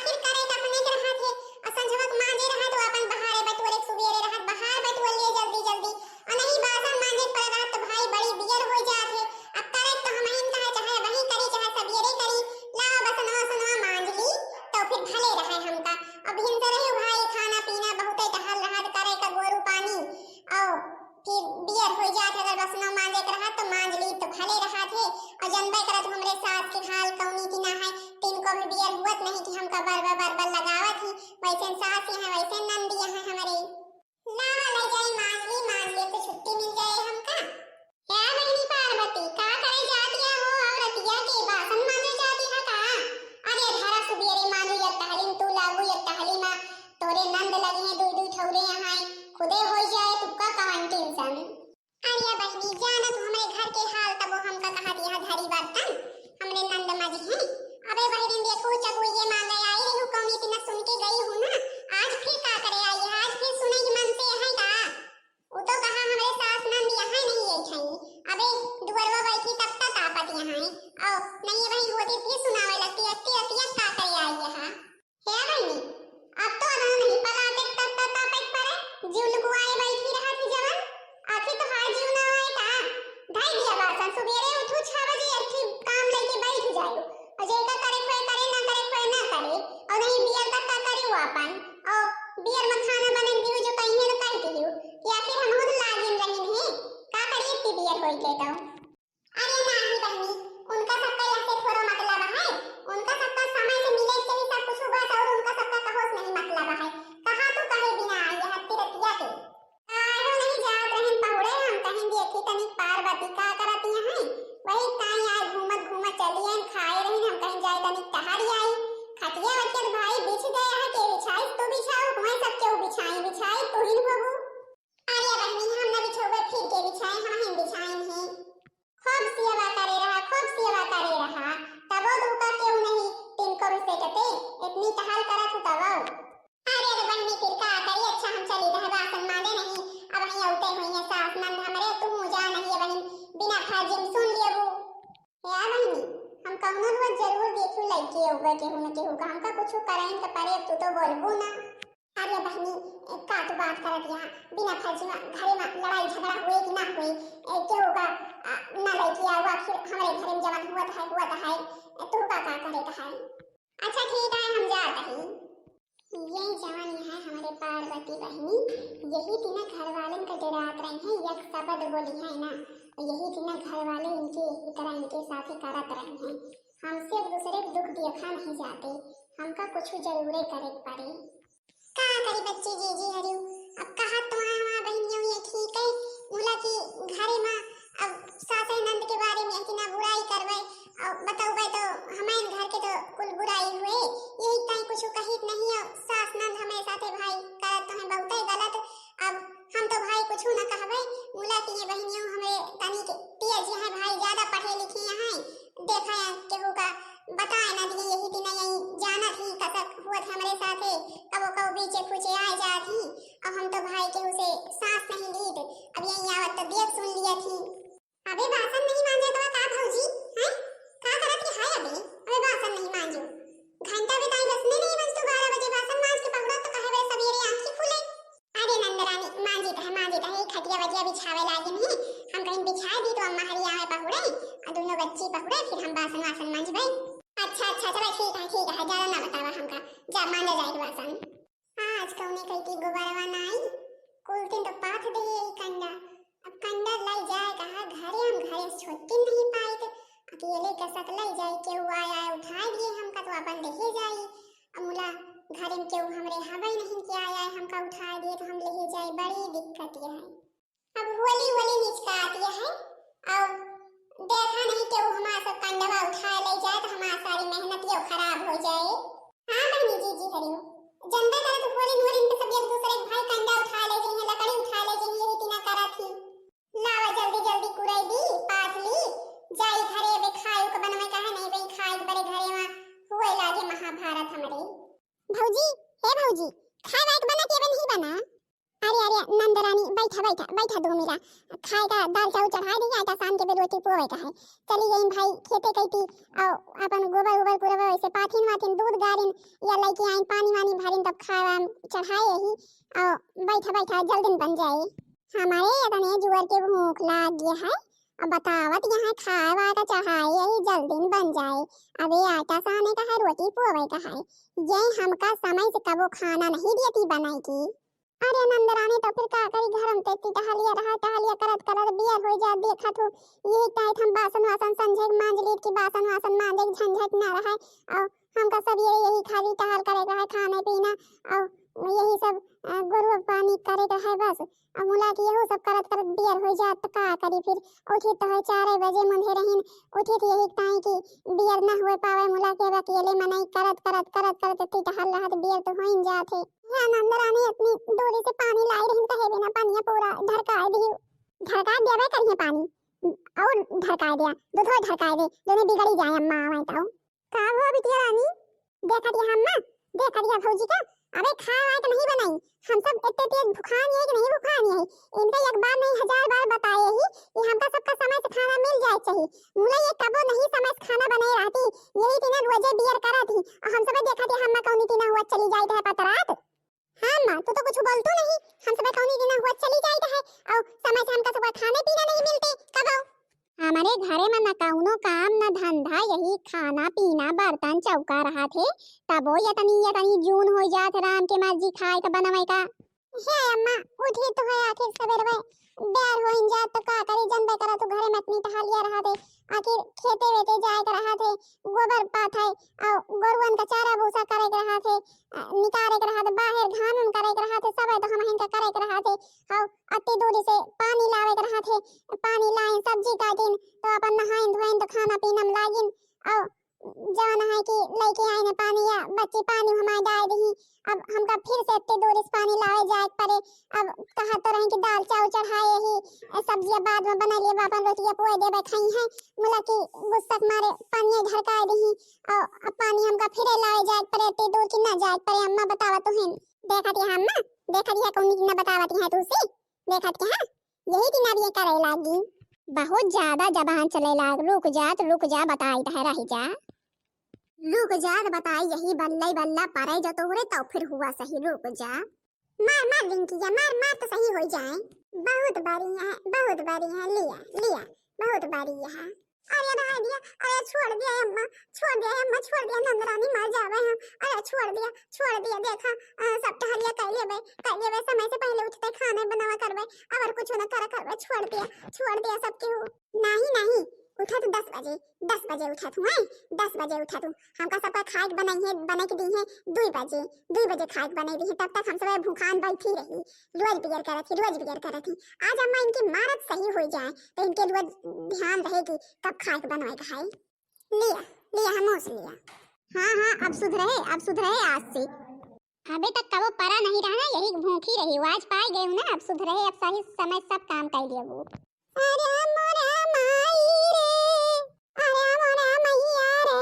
आखिर करे का अपने के रहा थे और संझवक मांजे रहा तो अपन बहारे बटुअरे सुबेरे रहा बहार बटुअर लिए जल्दी जल्दी और नहीं बासन मांजे पर रहा तो भाई बड़ी बियर हो जात है। अब करे तो हम हिन कहे चाहे वही करी चाहे सबेरे करी लाओ बसनवा सनवा मांज ली तो फिर भले रहे हमका। अब हिन से रहे भाई खाना पीना बहुते टहल रहा करे का गोरू पानी और फिर बियर हो जात अगर बसनवा मांजे के रहा तो मांज ली तो भले रहा थे। और जनबे करत हमरे सास के हाल कौनी की ना है तीन को भी बियर हुआ नहीं कि हमका बर लगावत ही वैसे सास है वैसे नंदी है हमारे लावा ले जाए मांज ले तो छुट्टी मिल जाए हमका। क्या बहनी पार्वती का करे जाती है हो औरतिया के बासन मांजे जाती है का। अरे धरा सुबेरे मानू या तहलीम तू लागू या तहलीमा तोरे नंद लगे हैं दू ठौरे यहाँ खुदे हो जाए तुका कवन टेंशन। अरे बहनी जाना तू हमरे घर के हाल तब हमका कहा दिया धरी बर्तन हमरे नंद मजी हैं। अबे बहनी देखो चकू ये मांगे आई रही हूं कौन इतना सुन के गई हूं ना आज फिर का करे आई है आज फिर सुने की मन से है का। वो तो कहा हमरे सास नंद यहाँ नहीं है छई अबे दुवरवा बैठी तब तक आपत यहाँ है और नहीं वही होती फिर सुनावे लगती अति का करे आई है। हे बहनी अब तो ना नहीं पलाते तब तक आपत पर जीव लुकुआए बैठी रहा थी जवन आखिर तो हार जीव ना आए का। ढाई दिया बासन सुबेरे उठू 6 बजे अच्छी काम लेके बैठ जाओ और जेका करे कोई करे ना करे और नहीं बियर तक का करे वो अपन और बियर में खाना बने दियो जो कहीं है तो कर दियो या फिर हम खुद लागिन रहिन है का करिए इतनी बियर होई के तो। अरे नहीं बहनी उनका सबका ऐसे थोड़ा मतलब है उनका सबका समय से मिले के सब कुछ बात और उनका सबका कहोस नहीं मतलब है कहा तू कहे बिना आई है हत्ती रतिया के आयो नहीं जात रहन पहुड़े हम कहीं देखी तनी पार्वती का करती हैं वही काई आज घूमत चली हैं खाए रही हम कहीं जाए तनी टहरी आई खटिया वटिया भाई बिछ गया है के बिछाई तो बिछाओ मैं सब क्यों बिछाई तो ही बाबू। अरे बहनी हम ना बिछोगे फिर के बिछाए हम ही बिछाए हैं खूब सेवा करे रहा तब तो का क्यों नहीं तीन को रुसे कते इतनी टहल करत तब। अरे बहनी फिर का करी अच्छा हम चली रहे बासन मांजे नहीं अब ही औते हुई है सास नंद हमरे तू जा नहीं है बहन बिना खाजिम सुन लियो या बहनी हम कहनो रोज जरूर देखू लइके होगा के होगा हमका कुछ कराइन त पारे तू तो बोलबो ना। अरे बहनी का तू बात करत यहाँ बिना फर्जीवा घरे में लड़ाई झगड़ा हुए कि ना हुए के होगा ना लइके आवा फिर हमरे घर में जवान हुआ है तू का करे है। अच्छा ठीक है हम जात हैं यही जवान है हमारे पार्वती बहनी यही तीना घर वाले का डरात रहे हैं एक शब्द बोली है ना यही तीना घर वाले इनके इसी तरह इनके साथ ही करत रहे हैं हमसे एक दूसरे को दुख देखा नहीं जाते हमका कुछ जरूर करे पड़े का करी बच्चे जी हरियो अब कहा तुम्हारा बहनियों ये ठीक है मुला की घरे में अब सासे नंद के बारे में इतना बुराई करवे और बताओ भाई तो हमारे घर के तो कुल बुराई हुए यही कहीं कुछ कहित नहीं है सास नंद हमारे साथे भाई करत तो है बहुत ही गलत। अब हम तो भाई कुछ ना कहबे मुला की ये बहनियों हमें तनी के तेज है भाई ज्यादा पढ़े लिखे हैं देखा है केहू का बताए ना दिए यही दिन यही जाना थी कसक हुआ हमारे साथे कबो बीचे पूछे आ जाती अब हम तो भाई केहू से सांस नहीं ली अब यही आवत तो देख सुन लिया थी। अबे बासन नहीं मांजे तो का भौजी हैं का करत की हाय अबे बासन नहीं मांजो घंटा बिताई बस नहीं बस तो 12 बजे बासन मांज के पहुंचा तो कहे वे सवेरे आंखें खुले। अरे नंदरानी मांजी है खटिया वटिया बिछावे लागे नहीं हम कहीं बिछा दी तो अम्मा हरी आवे पहुड़े और दोनों बच्ची पहुड़े फिर हम बासन वासन मांजबे। अच्छा चलो ठीक है ज्यादा ना बतावा हमका जा मांजा जाए बासन। आज कौने कई की गोबरवा ना आई कुल दिन तो पाथ दे कंडा अब कंडा लाई जाए कहा घरे छोटी नहीं पाई थे अकेले कसक लाई जाए के हुआ आया उठा दिए हमका तो अपन देखे जाए अब मुला घरे में केहू हमरे हवे नहीं के आया हमका उठा दिए तो हम लेके जाए बड़ी दिक्कत है। अब होली निचका आती है अब देखा नहीं केहू हमारा सब कंडवा उठा ले जाए तो हमारा सारी मेहनत ये खराब हो जाए। हाँ बहनी जी हरियो जनता करे तो होली नोरी पे सब एक दूसरे भाई कंडा उठा ले जाए लकड़ी उठा ले जाए यही तीना करा थी लावा जल्दी कुराई दी पात ली जाई घरे बे खाए को बनवे कहे नहीं बे खाए बड़े घरे में हुए लागे महाभारत हमरे। भौजी हे भौजी खाए वाट बना के नहीं बना अरे अरे नंदरानी बैठा बैठा बैठा 2 मिला खाएगा दाल चावल चढ़ाई दी आटा सान के बे रोटी पोवे का है चली गई भाई खेते कईती और अपन गोबर उबर पूरा वैसे पाथिन वाथिन दूध गारिन या लइके आइन पानी वानी भरिन तब खावा चढ़ाए ही और बैठा बैठा जल्दी बन जाए हमारे इतने जुअर के भूख लाग गया है अब बतावत यहाँ खावा का चढ़ाए यही जल्दी बन जाए अबे आटा साने का है रोटी पोवे का है ये हमका समय से कबो खाना नहीं देती बनाई की अरे नंदरानी तो फिर का करी घर में तेती टहलिया करत करत बियर हो जा देखा तो यही टाइट हम बासन वासन संझे मांज लीत की बासन वासन मांजे झंझट ना रहा और हमका सब यही खाली टहल करे रहा खाने पीना और यही सब गुरु पानी करे रहा बस अब मुला की यही सब करत करत बियर हो जा तो का करी फिर उठी तो है 4 बजे मंधे रहीन उठी थी यही टाइम की बियर ना हुए पावे मुला के अकेले मनाई करत करत करत करत इतनी टहल रहा तो बियर तो होइन जाथे हाँ नंदरानी अपनी डोरी से पानी लाई रही कहे बिना पानी पूरा ढरका देवे करिए पानी और ढरका दिया दूध ढरका दे दोनों बिगड़ी जाए अम्मा मैं तो का हो बिटिया रानी देखा दिया अम्मा देखा दिया भौजी का अबे खाए तो नहीं बनाई हम सब इतने तेज भूखान है कि नहीं भूखान है इनका एक बार नहीं 1000 बार बताए ही कि हमका सबका समय से खाना मिल जाए चाहिए मुला ये कबो नहीं समय से खाना बनाए रहती यही तीन रोजे बियर करा थी और हम सब देखा थी हम कौनी तीन हुआ चली जाए है पतरात हाँ माँ तू तो कुछ बोलतू नहीं हम सब कौनी दिन हुआ चली जाए है और समय से हमका सुबह खाने पीना नहीं मिलते कब हमारे घरे में न कौनो काम न धंधा यही खाना पीना बर्तन चौका रहा थे तब वो यतनी जून हो जात राम के मर्जी खाए का बनवाए का हे अम्मा उठी तो है आखिर सवेरे में देर हो इन जात तो का करी जनबे करा तो घरे में इतनी टहलिया रहा थे आखिर खेते वेते जाए कर रहा थे गोबर पात है और गोरुवन का चारा भूसा करे कर रहा थे निकारे कर रहा थे बाहर घाम करे कर रहा थे सब तो हम इनका करे कर रहा थे और अति दूरी से पानी लावे कर रहा थे पानी लाइन सब्जी काटिन तो अपन नहाइन धोइन तो खाना पीना में लागिन और जवन है कि लइके आइने पानी या बच्ची पानी हमारे डाल दी अब हमका फिर से इतने दूर से पानी लावे जाए पड़े अब कहा तो रहे कि दाल चावल चढ़ाए ही सब्जियां बाद में बना लिए बापन रोटियां पोए देबे खाई है मुला की गुस्सा मारे पानी ढरका दी और अब पानी हमका फिर लावे जाए पड़े इतने दूर की ना जाए पड़े अम्मा बतावा तो है देखा थी अम्मा देखा थी कौन की ना बतावती है तू से देखा थी हां यही की ना भी करे लागी बहुत ज्यादा जबान चले लाग रुक जा बताई तो रह जा रुक जा बताई यही बल्ला बल्ला पारे जो तोहरे तो फिर हुआ सही रुक जा मार रिंकिया मार तो सही हो जाए बहुत बारी है लिया बहुत बारी है अरे रहा दिया अरे छोड़ दिया नंदरानी मर जावे हैं अरे छोड़ दिया देखा सब टहलिया कर लेबे समय से पहले उठते खाने बनावा करबे और कुछ न करबे छोड़ दिया सब केहू नहीं उठा तो 10 बजे उठा तू है 10 बजे उठा तू हमका सब खाए बना के दी है 2 बजे खाए बनाई दी है तब तक हम सब भूखान बैठी रही रोज बियर करत थी आज अम्मा इनकी मारत सही हो जाए तो इनके रोज ध्यान रहेगी कब खाए बनवाए का है लिया हम उस लिया हाँ अब सुधरे आज से अबे तक कबो परा नहीं रहा यही भूखी रही आज पाई गई ना अब सुधरे अब सही समय सब काम कर लिया वो अरे मोरे माई रे अरे मोरे मैया रे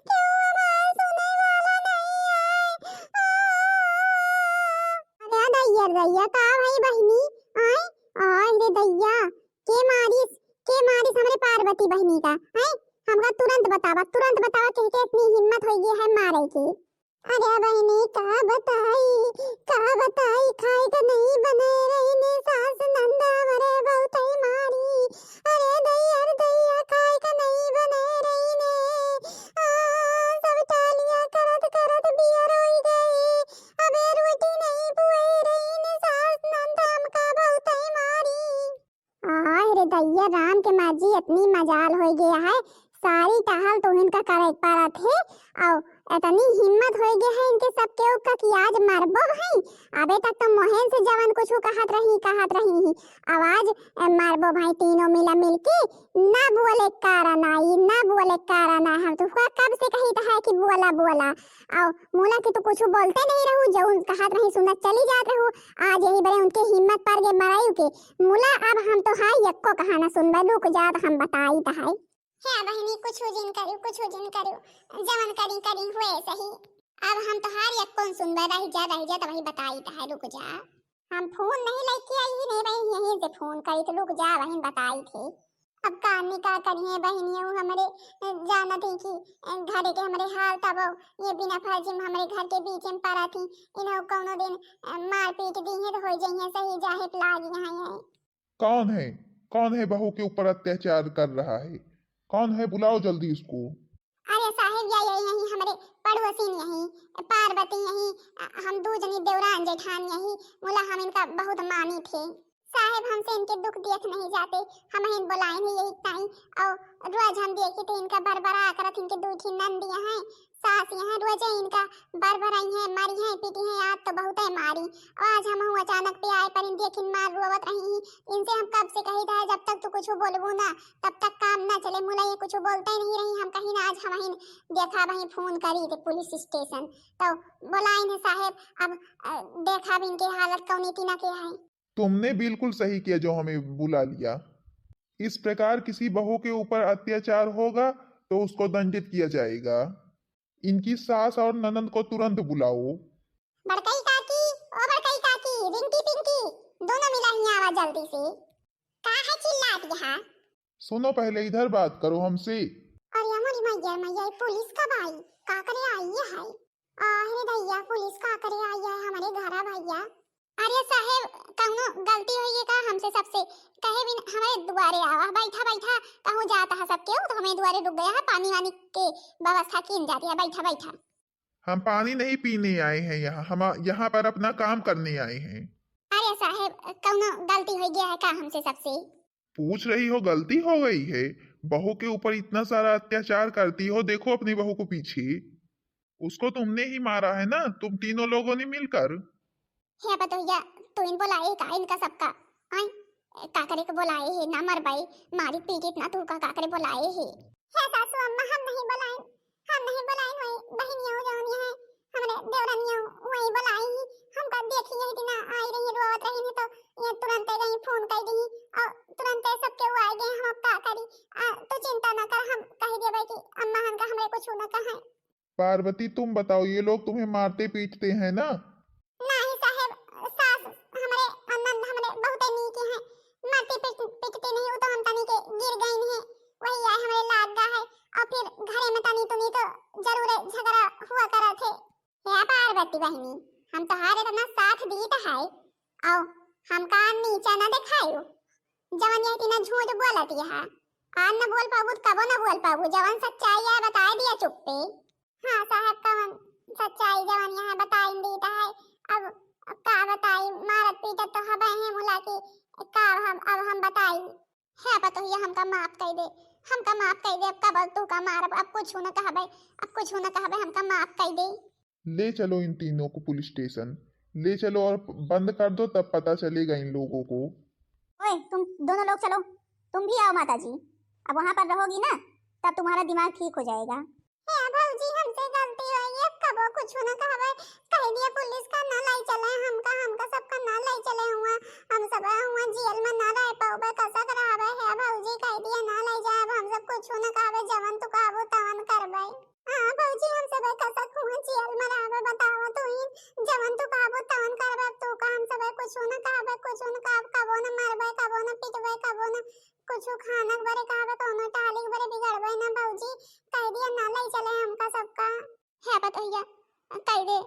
क्यों आवाज सुने वाला नहीं आए दैया का भाई बहनी आए रे दैया के मारिस हमरे पार्वती बहनी का है हमका तुरंत बतावा कि इतनी हिम्मत होई है मारे की अरे बहनी का बताई खाए का नहीं बने रही ने सास नंदा मरे बहुत ही मारी अरे दैया खाए का नहीं बने रही ने सब टालियां करत बियर होई गई अबे रोटी नहीं पुए रही ने सास नंदा हमका बहुत ही मारी अरे दैया राम के माजी इतनी मजाल हो गया है सारी टहल तो इनका करे पारा थे और इतनी हिम्मत हो गई है इनके सब के ऊपर कि आज मरबो भाई अबे तक तो मोहन से जवान कुछ कहत रही आवाज मरबो भाई तीनों मिला मिलके ना बोले कारण हम तो कब से कही था कि बोला और मोला के तो कुछ बोलते नहीं रहू जो कहत रही सुनत चली जात रहू आज यही बड़े उनके हिम्मत पर गए मरायु के मोला अब हम तो हाय यक्को कहाना सुनबे रुक जात हम बताई त है बहनी कुछ जिन करू जवन करी हुए सही अब हम तोहार या कौन सुनबा, रही जा तो वही बताई है, रुक जा। हम फोन नहीं लेके आई ही नहीं बहन, यहीं से फोन करी तो रुक जा, बहन बताई थे। अब कहानी का करिए बहनियों, हमारे जाना थी कि घर के हमारे हाल तब ये बिना फर्जी में हमारे घर के बीच में पड़ा थी, इन्हों कोनो दिन मार पीट दी है तो हो जाइए सही जाहे लाग यहाँ है। कौन है? कौन है बहू के ऊपर अत्याचार कर रहा है? कौन है? बुलाओ जल्दी उसको। अरे साहिब या यही हमारे पड़ोसी यही पार्वती यही, हम दो जनी देवरान जेठान यही, बोला हम इनका बहुत मानी थे साहिब, हमसे इनके दुख देख नहीं जाते, हम इन बुलाए नहीं यही टाइम, और रोज हम देखे थे इनका बरबरा करत, इनके दो थी नंदियां हैं सास यहाँ, रोज इनका बरबराई है मारी है पीटी है, आज तो बहुत है मारी, आज हम अचानक पे आए पर इन देखिन मार रोवत रही, इनसे हम कब से कही था जब तक तू कुछ बोलबू ना तब तक काम ना चले, मुला ये कुछ बोलते ही नहीं रही, हम कहीं ना आज हम ही देखा वही फोन करी थे पुलिस स्टेशन तो बुलाए थे साहेब, अब देखा भी इनकी हालत कौन इतना क्या है। तुमने बिल्कुल सही किया जो हमें बुला लिया। इस प्रकार किसी बहू के ऊपर अत्याचार होगा तो उसको दंडित किया जाएगा। इनकी सास और ननंद को तुरंत बुलाओ। बड़कई काकी, ओ बड़कई काकी, रिंकी पिंकी दोनों मिला ही आवाज जल्दी से, का है चिल्लात यहाँ? सुनो, पहले इधर बात करो हमसे। अरे हमारी मैया पुलिस कब आई, का करे आई है? अरे भैया पुलिस का करे आई है हमारे घर भैया। अरे साहेब कहूँ गलती हुई है का हमसे सबसे, कहे भी हमारे द्वारे आवा, बैठा बैठा कहूँ जाता है सबके तो हमें द्वारे रुक गया है, पानी वानी के व्यवस्था की जाती है, बैठा बैठा। हम पानी नहीं पीने आए हैं यहाँ, हम यहाँ पर अपना काम करने आए हैं। अरे साहेब कहूँ गलती हो गया है का हमसे सबसे? पूछ रही हो गलती हो गई है? बहू के ऊपर इतना सारा अत्याचार करती हो, देखो अपनी बहू को पीछे, उसको तुमने ही मारा है ना, तुम तीनों लोगों ने मिलकर। है बतैया तो इन बोलाए का इनका सबका आई काकरे को बुलाए है ना मर भाई, मारी पीटी इतना तू का काकरे बुलाए है सासू अम्मा हम नहीं बुलाए, हम नहीं बुलाए वही बहनियों जौन है हमरे देवरानियों वही बुलाई, हमका देखी है इतना आई रही रोवत रही नहीं तो ये तुरंत गई फोन कर दी और तुरंत सबके वो आ गए, हम का करी तो चिंता ना कर, हम कह देबे कि अम्मा हमका हमरे कुछ ना कहे। पार्वती तुम बताओ, ये लोग तुम्हें मारते पीटते हैं ना? नहीं साहब, सास हमारे आनंद हमारे बहुत नीक है, मारते पिटते नहीं, वो तो हम तनी के गिर गई नहीं, वही आए हमारे लाग गा है और फिर घरे में तनी तुनी तो जरूर झगड़ा हुआ करा थे। हे पार्वती बहनी हम तो हारे अपना साथ दी तो है और हम का नीचा ना दिखायो, जवन ये इतना झूठ बोलती है आज न बोल पाबू कबो न बोल पाबू, जवन सच्चाई है बता दिया चुप पे। हाँ साहब कवन सच्चाई जवन यहाँ बताई देता है, अब का बताई मारत पीटत तो हबे है मुला की का हम बताई है पतो ये हमका माफ कर दे, हमका माफ कर दे, अब का बोल तू का मार, अब कुछ न कहबे, अब कुछ न कहबे, हमका माफ कर दे। ले चलो इन तीनों को पुलिस स्टेशन, ले चलो और बंद कर दो, तब पता चलेगा इन लोगों को। ओए तुम दोनों लोग चलो, तुम भी आओ माता जी, अब वहाँ पर रहोगी ना तब तुम्हारा दिमाग ठीक हो जाएगा। हे भौजी हमसे गलती हो गई, अब कबो कुछ न कहबे, कह दिया पुलिस का ना लाई चले, हमका सबका ना लाई चले हुआ, हम सब हुआ जेल में ना रह पाओगे कैसा करावे है भौजी, कह दिया ना लाई जाए, अब हम सब कुछ न कहबे, जवन तू कहबो तवन करबे। हां भौजी हम सब कैसा हुआ जेल में रहबे, बताओ तू ही, जवन तू कहबो तवन करबे, तू का हम सब कुछ न कहबे, कुछ न कहब, कबो न मारबे, कबो न पिटबे, कबो न कुछ खाना बरे कहबे, कोनो टाली बरे बिगड़बे ना भौजी, कह दिया ना लाई चले हमका सबका। है बतैया कह दे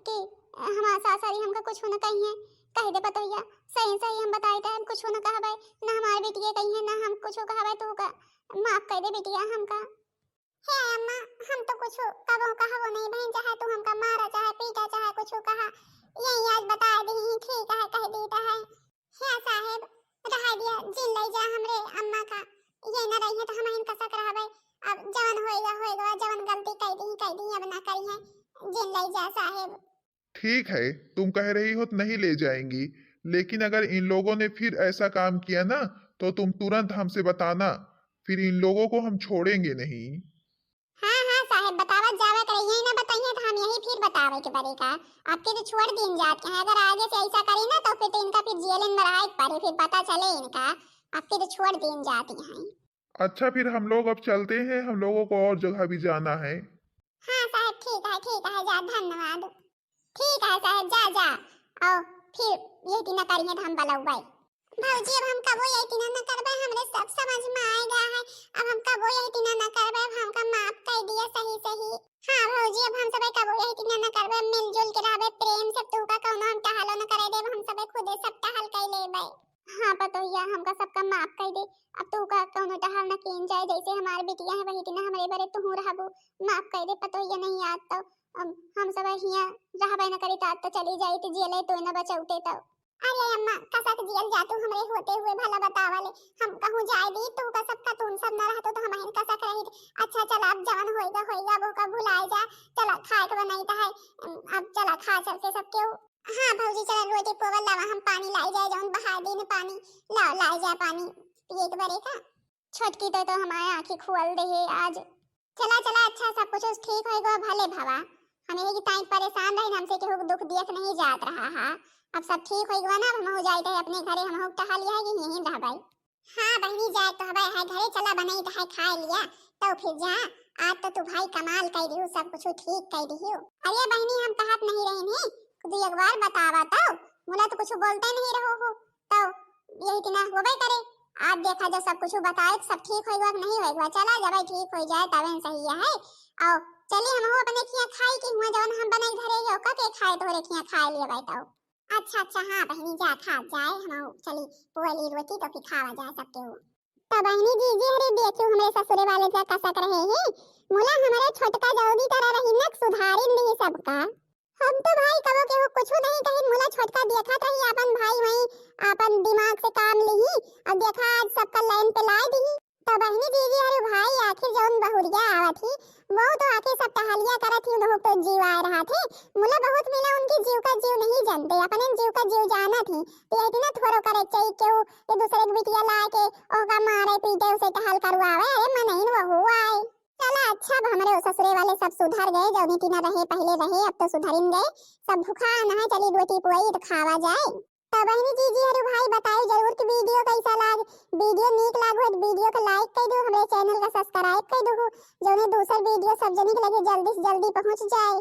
कि हमारा सासरी हमका कुछ न कहिए, कह दे बतैया सही सही हम बताए थे, हम कुछ न कहबे ना, हमारे बेटिया कहिए ना हम कुछ कहबे, तू का माफ कर दे बेटिया हमका। हे अम्मा हम तो कुछ कबो कहबो नहीं बहन, चाहे तू हमका मारा चाहे पीटा चाहे कुछ कहा, यही आज बता दी ठीक है कह देता है। हे साहेब रहा दिया जिन ले जा हमरे अम्मा का, ये न रही है तो हम इनका सक रहबे, अब जवन होएगा, जवन गलती कह दी अब ना करी है, जिन ले जा साहेब। ठीक है, तुम कह रही हो तो नहीं ले जाएंगी, लेकिन अगर इन लोगों ने फिर ऐसा काम किया ना तो तुम तुरंत हमसे बताना, फिर इन लोगों को हम छोड़ेंगे नहीं। हाँ हाँ साहेब बतावा जावा करे, यही ना बताइए तो हम यही फिर बतावे के बरे का, आपके तो छोड़ दिन जाते हैं, अगर आगे से ऐसा करी ना तो फिर तो इनका फिर जेल में रहा पड़े, फिर पता चले इनका, आपके तो छोड़ दिन जाती हैं। अच्छा फिर हम लोग अब चलते हैं, हम लोगों को और जगह भी जाना है। हाँ साहब ठीक है ठीक है जा धन्यवाद। ठीक है साहब जा जा आओ फिर ये तीना करिए तो हम बलाऊ भाई भौजी अब हम कबो यही तीना न करबे हमरे सब समझ में आ गया है। अब हम कबो यही तीना न करबे हमका माफ कर दिया सही सही। हां भौजी अब हम सब कबो यही तीना न करबे मिलजुल के रहबे प्रेम से तू का कोनो हम टहलो न करे देब हम सब खुदे सब टहल कर लेबे। हां पतोहिया हमका सबका माफ कर दे अब तू का कोनो टहल न कीन जाए जैसे हमार बिटिया है वही तीना हमरे बरे तू रहबो माफ कर दे पतोहिया नहीं याद तो हम सब हिया रहबे न करी तात तो चली जाई तो जियले तो न बचौते तो। अरे अम्मा कसक जियल जातू हमरे होते हुए भला बतावले हम कहूं जाए दी तू का सबका तुम सब ना रहतो तो हम हिन कसक रही। अच्छा चल अब जवन होएगा वो का भुलाए जा चल खाए के बनाई है अब चल खा चल के सब केहू। हां भौजी चल रोटी पोवल लावा हम पानी लाई जाए जवन बहा दी न पानी ला लाई जा पानी पिए के बरे का छोटकी तो हमारे आंखें खुल दे है आज। चला चला अच्छा सब कुछ ठीक होएगा भले भवा हमें की टाइम परेशान रही हमसे केहू दुख दियक नहीं जात रहा है। अब सब ठीक होएगा ना हम हो जाए अपने घरे हम हो टहल लिया है यहीं रहबै। हां बहनी जाए तो हबै है घरे चला बनाई तो है खा लिया तो फिर जा आज तो तू भाई कमाल कर दियो सब कुछ ठीक कर दियो। अरे बहनी हम कहत नहीं रहे हैं तू एक बार बतावा तो मुला तो कुछ बोलते नहीं रहो हो तो यही तना होबे करे आज देखा जो सब कुछ बताए सब ठीक होएगा नहीं होएगा चला जब ठीक हो जाए तब सही है। आओ चलिए हम हो अपने खिया खाई की हुआ जवन हम बनाई घरे हो का के खाए तोरे खिया खा लिए बैठाओ। अच्छा हां बहनी जा खा जाए हम चली पोली रोटी तो फिर खावा जाए सबके हो। तो बहनी जी हरे देखियो हमरे ससुरे वाले का कसक रहे हैं मुला हमारे छोटका जल्दी तरह रही न सुधारिन ली सबका। हम तो भाई कबो के हो कुछ नहीं कही मुला छोटका देखत रही अपन भाई वही अपन दिमाग से काम ली और देखा आज सबका लाइन पे ला दी। तो बहनी दीदी अरे भाई आखिर जौन बहुरिया आवत थी वो तो आके सब टहलिया करत थी उन तो जीव आ रहा थे मुला बहुत मिला उनकी जीव का जीव नहीं जानते अपने जीव का जीव जाना थी तो ये ना थोड़ो करे चाहिए क्यों ये दूसरे की बिटिया ला के ओका मारे पीटे उसे टहल करवावे अरे मन नहीं वो हुआ है। चला अच्छा अब हमारे ससुरे वाले सब सुधर गए जो नीति ना रहे पहले रहे अब तो सुधरिन गए सब भूखा ना है चली रोटी पुआई तो खावा जाए। तो बहनी जी अरे भाई बताइए जरूर कि वीडियो कैसा लाग वीडियो नीक लागो वीडियो को लाइक कर दो हमारे चैनल का सब्सक्राइब कर दो जो ने दूसरा वीडियो सब जने के लगे जल्दी से जल्दी पहुंच जाए।